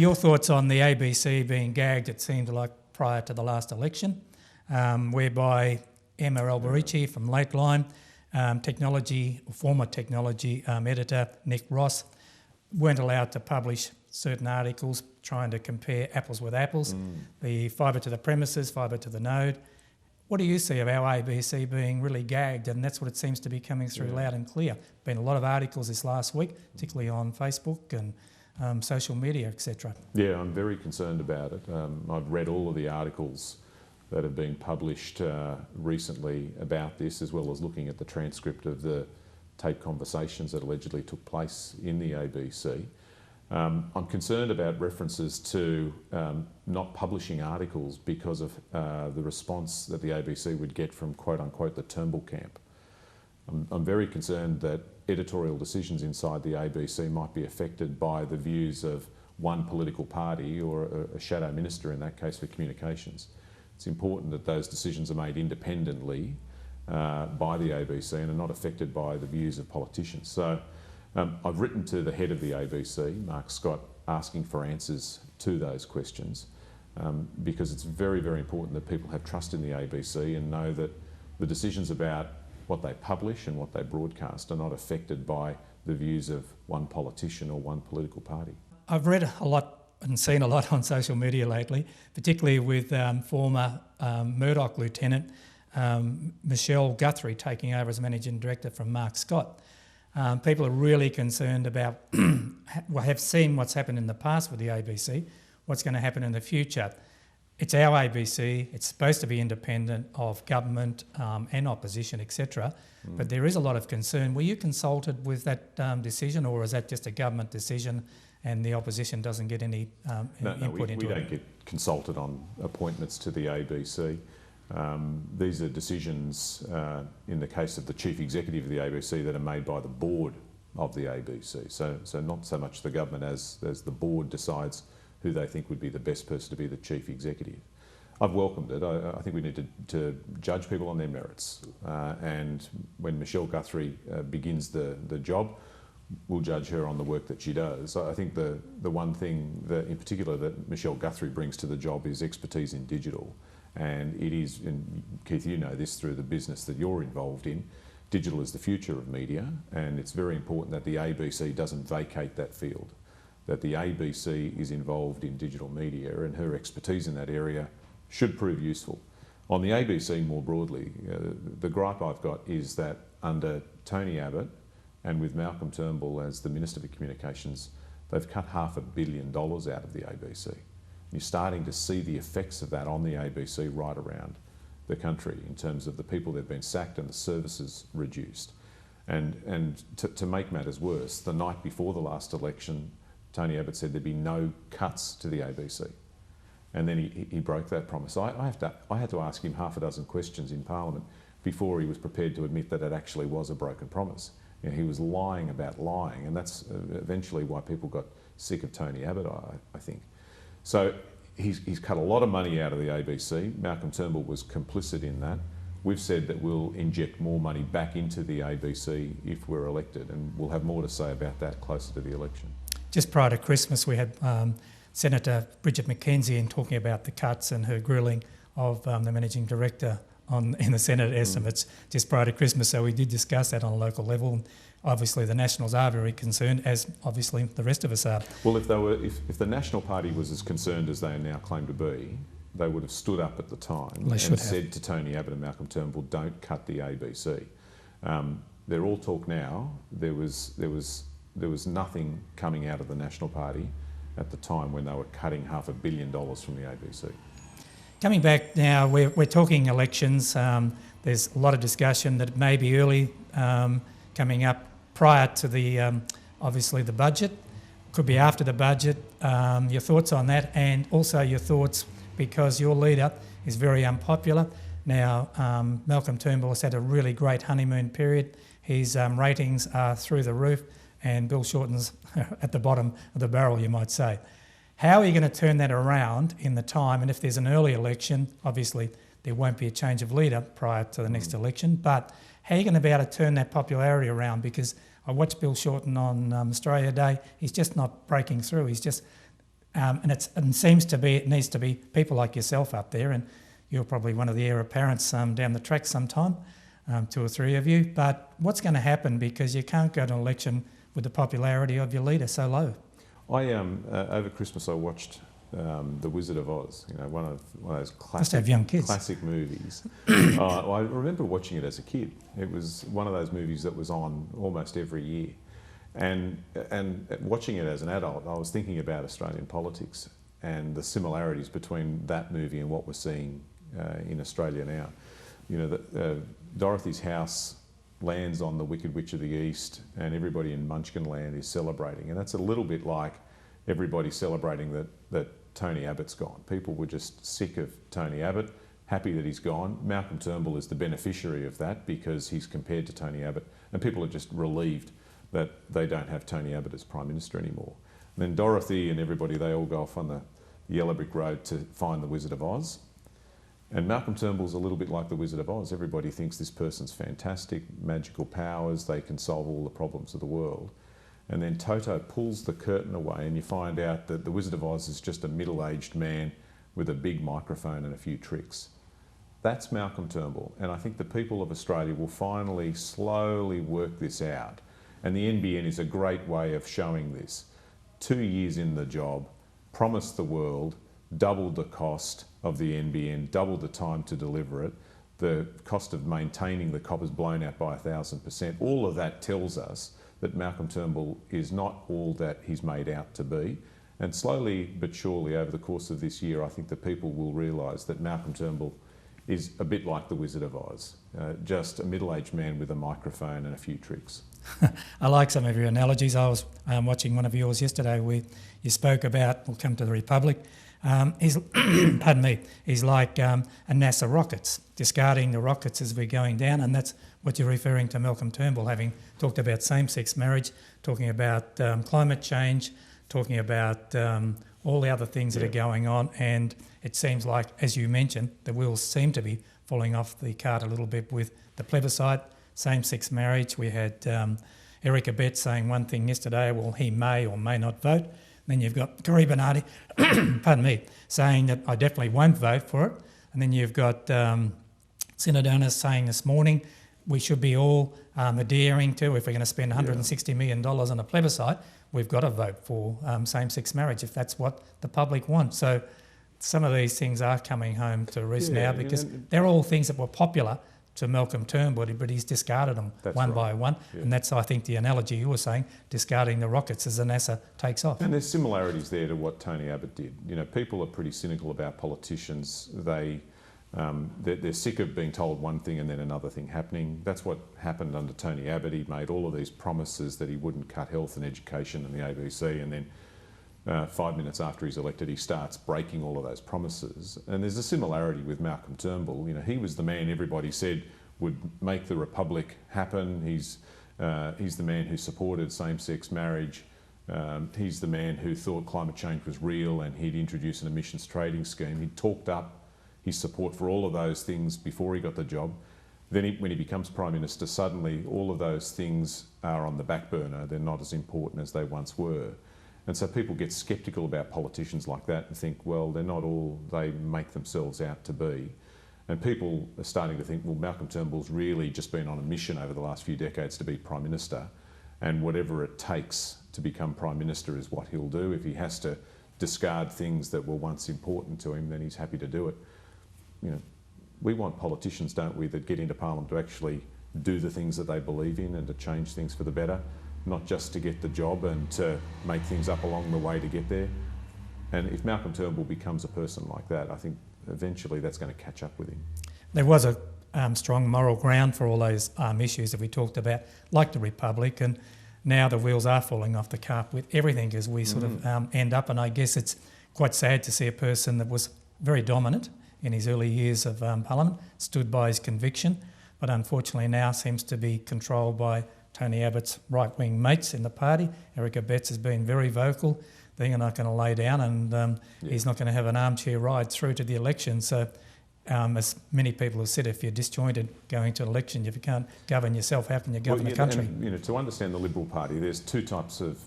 your thoughts on the ABC being gagged, it seemed like, prior to the last election, whereby Emma Alberici from Lateline, former technology editor Nick Ross, weren't allowed to publish certain articles trying to compare apples with apples, the fibre to the premises, fibre to the node. What do you see of our ABC being really gagged? And that's what it seems to be coming through loud and clear. Been a lot of articles this last week, particularly on Facebook and social media, etc. Yeah, I'm very concerned about it. I've read all of the articles that have been published recently about this, as well as looking at the transcript of the tape conversations that allegedly took place in the ABC. I'm concerned about references to not publishing articles because of the response that the ABC would get from quote-unquote the Turnbull camp. I'm very concerned that editorial decisions inside the ABC might be affected by the views of one political party or a shadow minister, in that case for communications. It's important that those decisions are made independently by the ABC and are not affected by the views of politicians. So I've written to the head of the ABC, Mark Scott, asking for answers to those questions because it's very, very important that people have trust in the ABC and know that the decisions about what they publish and what they broadcast are not affected by the views of one politician or one political party. I've read a lot and seen a lot on social media lately, particularly with former Murdoch Lieutenant Michelle Guthrie taking over as Managing Director from Mark Scott. People are really concerned about, have seen what's happened in the past with the ABC, what's going to happen in the future. It's our ABC, it's supposed to be independent of government and opposition, etc. But there is a lot of concern. Were you consulted with that decision, or is that just a government decision and the opposition doesn't get any input into it? We don't get consulted on appointments to the ABC. These are decisions, in the case of the Chief Executive of the ABC, that are made by the board of the ABC. So not so much the government as the board decides who they think would be the best person to be the Chief Executive. I've welcomed it. I think we need to judge people on their merits. And when Michelle Guthrie begins the job, we'll judge her on the work that she does. I think the one thing that in particular that Michelle Guthrie brings to the job is expertise in digital. And it is, and Keith, you know this through the business that you're involved in, digital is the future of media, and it's very important that the ABC doesn't vacate that field, that the ABC is involved in digital media, and her expertise in that area should prove useful. On the ABC more broadly, the gripe I've got is that under Tony Abbott and with Malcolm Turnbull as the Minister for Communications, they've cut $500 million out of the ABC. You're starting to see the effects of that on the ABC right around the country in terms of the people that have been sacked and the services reduced. And to make matters worse, the night before the last election, Tony Abbott said there'd be no cuts to the ABC. And then he broke that promise. I had to ask him half a dozen questions in Parliament before he was prepared to admit that it actually was a broken promise. You know, he was lying about lying, and that's eventually why people got sick of Tony Abbott, I think. So he's cut a lot of money out of the ABC. Malcolm Turnbull was complicit in that. We've said that we'll inject more money back into the ABC if we're elected, and we'll have more to say about that closer to the election. Just prior to Christmas, we had Senator Bridget McKenzie in talking about the cuts and her grilling of the Managing Director in the Senate estimates just prior to Christmas. So we did discuss that on a local level. Obviously, the Nationals are very concerned, as obviously the rest of us are. Well, if the National Party was as concerned as they now claim to be, they would have stood up at the time and said to Tony Abbott and Malcolm Turnbull, "Don't cut the ABC." They're all talk now. There was nothing coming out of the National Party at the time when they were cutting $500 million from the ABC. Coming back now, we're talking elections. There's a lot of discussion that it may be early coming up prior to the obviously the budget, could be after the budget. Your thoughts on that, and also your thoughts, because your leader is very unpopular. Now, Malcolm Turnbull has had a really great honeymoon period. His ratings are through the roof, and Bill Shorten's at the bottom of the barrel, you might say. How are you going to turn that around in the time? And if there's an early election, obviously there won't be a change of leader prior to the next election, but how are you going to be able to turn that popularity around? Because I watched Bill Shorten on Australia Day. He's just not breaking through. And it seems to be, it needs to be people like yourself up there, and you're probably one of the heir apparents down the track sometime, 2 or 3 of you. But what's going to happen, because you can't go to an election with the popularity of your leader so low? Over Christmas I watched The Wizard of Oz, one of those Must have young kids. classic movies. I remember watching it as a kid. It was one of those movies that was on almost every year. And watching it as an adult, I was thinking about Australian politics and the similarities between that movie and what we're seeing in Australia now. Dorothy's house lands on the Wicked Witch of the East, and everybody in Munchkinland is celebrating. And that's a little bit like everybody celebrating that Tony Abbott's gone. People were just sick of Tony Abbott, happy that he's gone. Malcolm Turnbull is the beneficiary of that because he's compared to Tony Abbott, and people are just relieved that they don't have Tony Abbott as Prime Minister anymore. And then Dorothy and everybody, they all go off on the yellow brick road to find the Wizard of Oz. And Malcolm Turnbull's a little bit like the Wizard of Oz. Everybody thinks this person's fantastic, magical powers, they can solve all the problems of the world. And then Toto pulls the curtain away and you find out that the Wizard of Oz is just a middle-aged man with a big microphone and a few tricks. That's Malcolm Turnbull. And I think the people of Australia will finally slowly work this out. And the NBN is a great way of showing this. 2 years in the job, promised the world, doubled the cost of the NBN, doubled the time to deliver it. The cost of maintaining the copper's blown out by 1,000%. All of that tells us that Malcolm Turnbull is not all that he's made out to be. And slowly but surely over the course of this year, I think that people will realise that Malcolm Turnbull is a bit like the Wizard of Oz, just a middle-aged man with a microphone and a few tricks. I like some of your analogies. I was watching one of yours yesterday where you spoke about, we'll come to the Republic, he's, pardon me, he's like a NASA rockets, discarding the rockets as we're going down, and that's what you're referring to Malcolm Turnbull, having talked about same-sex marriage, talking about climate change, talking about all the other things that are going on, and it seems like, as you mentioned, the wheels seem to be falling off the cart a little bit with the plebiscite, same-sex marriage. We had Eric Abetz saying one thing yesterday, well, he may or may not vote. Then you've got Corey Bernardi, pardon me, saying that I definitely won't vote for it. And then you've got Sinadonis saying this morning we should be all adhering to, if we're going to spend $160 million on a plebiscite, we've got to vote for same-sex marriage if that's what the public want. So some of these things are coming home to roost now because they're all things that were popular to Malcolm Turnbull, but he's discarded them by one. Yeah. And that's, I think, the analogy you were saying, discarding the rockets as the NASA takes off. And there's similarities there to what Tony Abbott did. People are pretty cynical about politicians. They're sick of being told one thing and then another thing happening. That's what happened under Tony Abbott. He made all of these promises that he wouldn't cut health and education and the ABC, and then 5 minutes after he's elected, he starts breaking all of those promises. And there's a similarity with Malcolm Turnbull. He was the man everybody said would make the Republic happen. He's the man who supported same-sex marriage. He's the man who thought climate change was real and he'd introduce an emissions trading scheme. He talked up his support for all of those things before he got the job. Then when he becomes Prime Minister, suddenly all of those things are on the back burner. They're not as important as they once were. And so people get sceptical about politicians like that and think, well, they're not all they make themselves out to be. And people are starting to think, well, Malcolm Turnbull's really just been on a mission over the last few decades to be Prime Minister, and whatever it takes to become Prime Minister is what he'll do. If he has to discard things that were once important to him, then he's happy to do it. We want politicians, don't we, that get into Parliament to actually do the things that they believe in and to change things for the better, not just to get the job and to make things up along the way to get there. And if Malcolm Turnbull becomes a person like that, I think eventually that's going to catch up with him. There was a strong moral ground for all those issues that we talked about, like the Republic, and now the wheels are falling off the cart with everything as we sort of end up. And I guess it's quite sad to see a person that was very dominant in his early years of Parliament, stood by his conviction, but unfortunately now seems to be controlled by Tony Abbott's right-wing mates in the party. Eric Abetz has been very vocal. They're not going to lay down, and he's not going to have an armchair ride through to the election. So, as many people have said, if you're disjointed going to an election, if you can't govern yourself, how can you govern the country? And, to understand the Liberal Party, there's two types of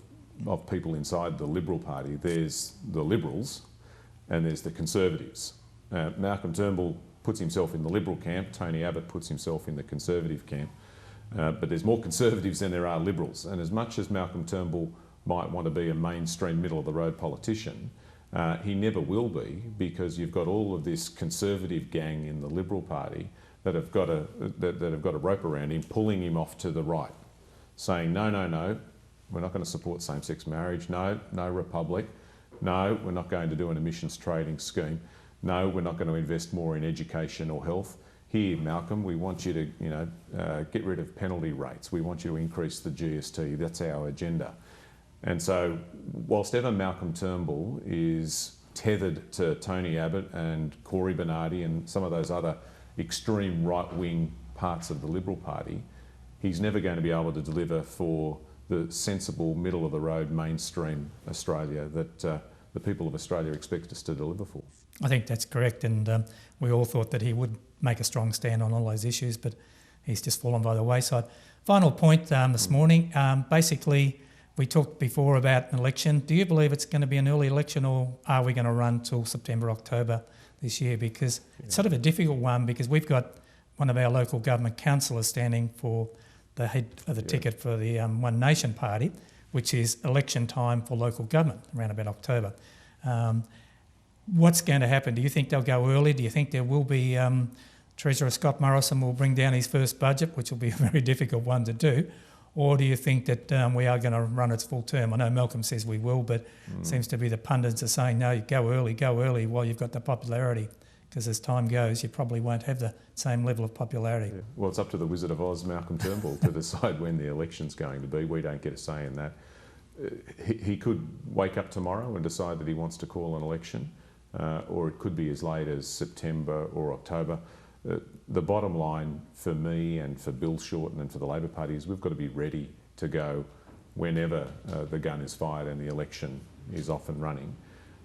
of people inside the Liberal Party. There's the Liberals and there's the Conservatives. Malcolm Turnbull puts himself in the Liberal camp, Tony Abbott puts himself in the Conservative camp, but there's more Conservatives than there are Liberals. And as much as Malcolm Turnbull might want to be a mainstream middle-of-the-road politician, he never will be, because you've got all of this Conservative gang in the Liberal Party that have got a rope around him, pulling him off to the right, saying, no, no, no, we're not going to support same-sex marriage, no, no republic, no, we're not going to do an emissions trading scheme, no, we're not going to invest more in education or health. Here, Malcolm, we want you to get rid of penalty rates, we want you to increase the GST, that's our agenda. And so, whilst ever Malcolm Turnbull is tethered to Tony Abbott and Corey Bernardi and some of those other extreme right-wing parts of the Liberal Party, he's never going to be able to deliver for the sensible, middle-of-the-road, mainstream Australia that the people of Australia expect us to deliver for. I think that's correct, and we all thought that he would make a strong stand on all those issues, but he's just fallen by the wayside. Final point this morning, basically, we talked before about an election. Do you believe it's going to be an early election, or are we going to run till September, October this year? Because it's sort of a difficult one, because we've got one of our local government councillors standing for the head of the ticket for the One Nation Party, which is election time for local government, around about October. What's going to happen? Do you think they'll go early? Do you think there will be Treasurer Scott Morrison will bring down his first budget, which will be a very difficult one to do? Or do you think that we are going to run its full term? I know Malcolm says we will, but it seems to be the pundits are saying, no, go early while you've got the popularity, because as time goes, you probably won't have the same level of popularity. Yeah. Well, it's up to the Wizard of Oz, Malcolm Turnbull, to decide when the election's going to be. We don't get a say in that. He could wake up tomorrow and decide that he wants to call an election, or it could be as late as September or October. The bottom line for me and for Bill Shorten and for the Labor Party is we've got to be ready to go whenever the gun is fired and the election is off and running.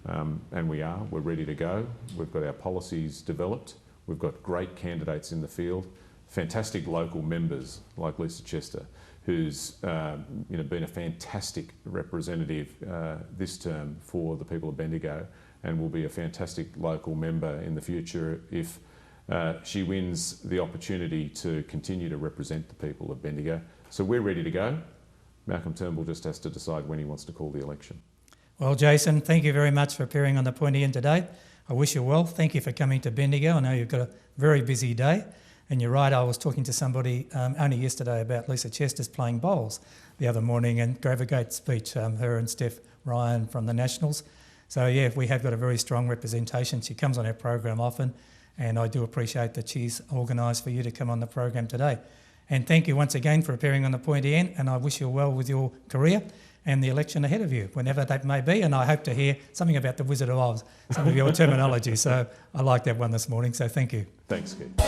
And we're ready to go. We've got our policies developed. We've got great candidates in the field, fantastic local members like Lisa Chester, who's been a fantastic representative this term for the people of Bendigo, and will be a fantastic local member in the future if she wins the opportunity to continue to represent the people of Bendigo. So we're ready to go. Malcolm Turnbull just has to decide when he wants to call the election. Well, Jason, thank you very much for appearing on the Pointy End today. I wish you well. Thank you for coming to Bendigo. I know you've got a very busy day. And you're right, I was talking to somebody only yesterday about Lisa Chester's playing bowls the other morning, and gave a great speech, her and Steph Ryan from the Nationals. So yeah, we have got a very strong representation. She comes on our program often, and I do appreciate that she's organised for you to come on the program today. And thank you once again for appearing on the Pointy End, and I wish you well with your career and the election ahead of you, whenever that may be. And I hope to hear something about the Wizard of Oz, some of your terminology. So I like that one this morning, so thank you. Thanks, Keith.